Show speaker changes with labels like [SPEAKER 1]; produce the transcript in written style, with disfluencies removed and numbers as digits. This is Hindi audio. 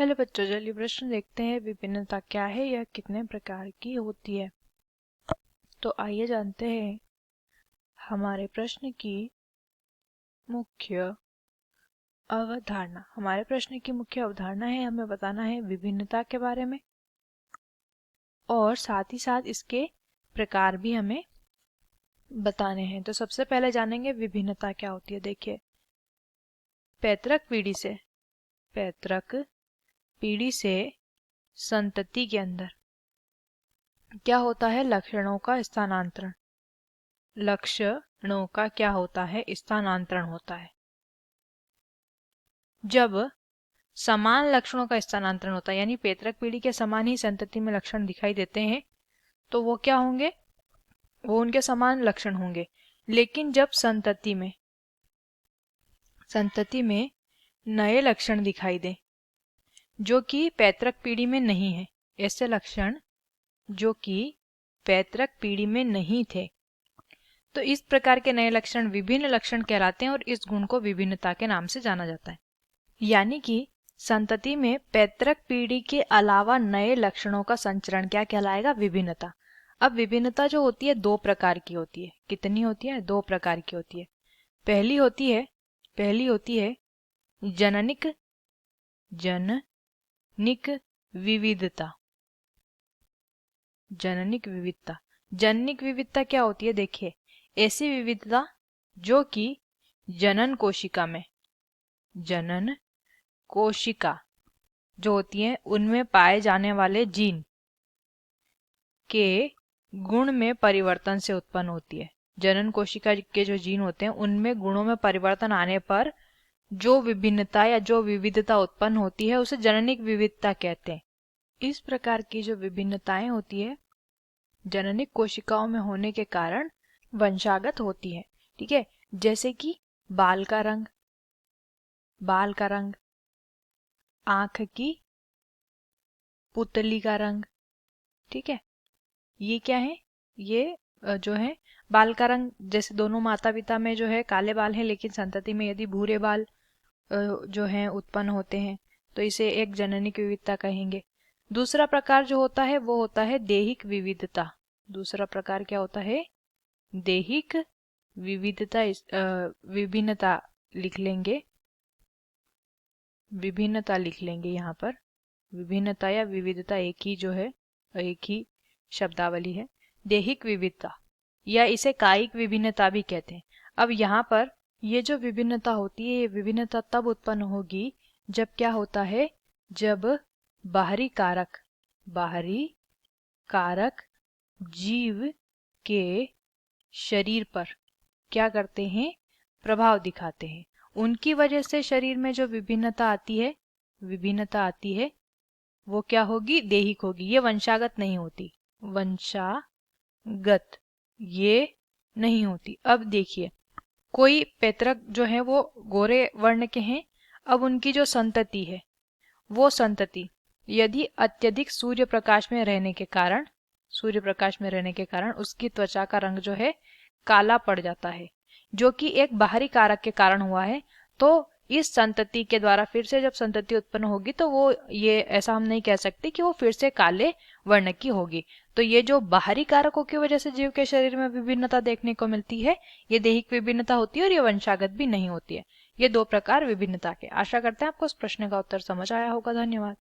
[SPEAKER 1] हेलो बच्चों, चलिए प्रश्न देखते हैं। विभिन्नता क्या है या कितने प्रकार की होती है। तो आइए जानते हैं हमारे प्रश्न की मुख्य अवधारणा। हमारे प्रश्न की मुख्य अवधारणा है, हमें बताना है विभिन्नता के बारे में और साथ ही साथ इसके प्रकार भी हमें बताने हैं। तो सबसे पहले जानेंगे विभिन्नता क्या होती है। देखिए, पैतृक पीढ़ी से संतति के अंदर क्या होता है? लक्षणों का स्थानांतरण। लक्षणों का क्या होता है? स्थानांतरण होता है। जब समान लक्षणों का स्थानांतरण होता है, यानी पैतृक पीढ़ी के समान ही संतति में लक्षण दिखाई देते हैं, तो वो क्या होंगे? वो उनके समान लक्षण होंगे। लेकिन जब संतति में नए लक्षण दिखाई दे जो कि पैतृक पीढ़ी में नहीं है, ऐसे लक्षण जो कि पैतृक पीढ़ी में नहीं थे, तो इस प्रकार के नए लक्षण विभिन्न लक्षण कहलाते हैं और इस गुण को विभिन्नता के नाम से जाना जाता है। यानी कि संतति में पैतृक पीढ़ी के अलावा नए लक्षणों का संचरण क्या कहलाएगा? विभिन्नता। अब विभिन्नता जो होती है दो प्रकार की होती है। कितनी होती है? दो प्रकार की होती है। पहली होती है जननिक विविधता। जननिक विविधता क्या होती है? देखिए, ऐसी विविधता जो कि जनन कोशिका जो होती है उनमें पाए जाने वाले जीन के गुण में परिवर्तन से उत्पन्न होती है। जनन कोशिका के जो जीन होते हैं उनमें गुणों में परिवर्तन आने पर जो विभिन्नता या जो विविधता उत्पन्न होती है उसे जननिक विविधता कहते हैं। इस प्रकार की जो विभिन्नताएं होती है जननिक कोशिकाओं में होने के कारण वंशागत होती है। ठीक है, जैसे कि बाल का रंग, आंख की पुतली का रंग। ठीक है, ये क्या है? ये जो है बाल का रंग, जैसे दोनों माता पिता में जो है काले बाल हैं, लेकिन संतति में यदि भूरे बाल जो हैं उत्पन्न होते हैं तो इसे एक जननिक विविधता कहेंगे। दूसरा प्रकार जो होता है वो होता है दैहिक विविधता। दूसरा प्रकार क्या होता है? दैहिक विविधता। विभिन्नता लिख लेंगे यहाँ पर। विभिन्नता या विविधता एक ही शब्दावली है। दैहिक विविधता या इसे कायिक विभिन्नता भी कहते हैं। अब यहाँ पर ये जो विभिन्नता होती है, ये विभिन्नता तब उत्पन्न होगी जब क्या होता है? जब बाहरी कारक जीव के शरीर पर क्या करते हैं? प्रभाव दिखाते हैं। उनकी वजह से शरीर में जो विभिन्नता आती है वो क्या होगी? दैहिक होगी। ये वंशागत नहीं होती। वंशागत ये नहीं होती। अब देखिए, कोई पैतृक जो है वो गोरे वर्ण के हैं। अब उनकी जो संतति है वो संतति यदि अत्यधिक सूर्य प्रकाश में रहने के कारण उसकी त्वचा का रंग जो है काला पड़ जाता है, जो कि एक बाहरी कारक के कारण हुआ है। तो इस संतति के द्वारा फिर से जब संतति उत्पन्न होगी तो वो ये ऐसा हम नहीं कह सकते कि वो फिर से काले वर्ण की होगी। तो ये जो बाहरी कारकों की वजह से जीव के शरीर में विभिन्नता देखने को मिलती है, ये दैहिक विभिन्नता होती है और ये वंशागत भी नहीं होती है। ये दो प्रकार विभिन्नता के। आशा करते हैं आपको इस प्रश्न का उत्तर समझ आया होगा। धन्यवाद।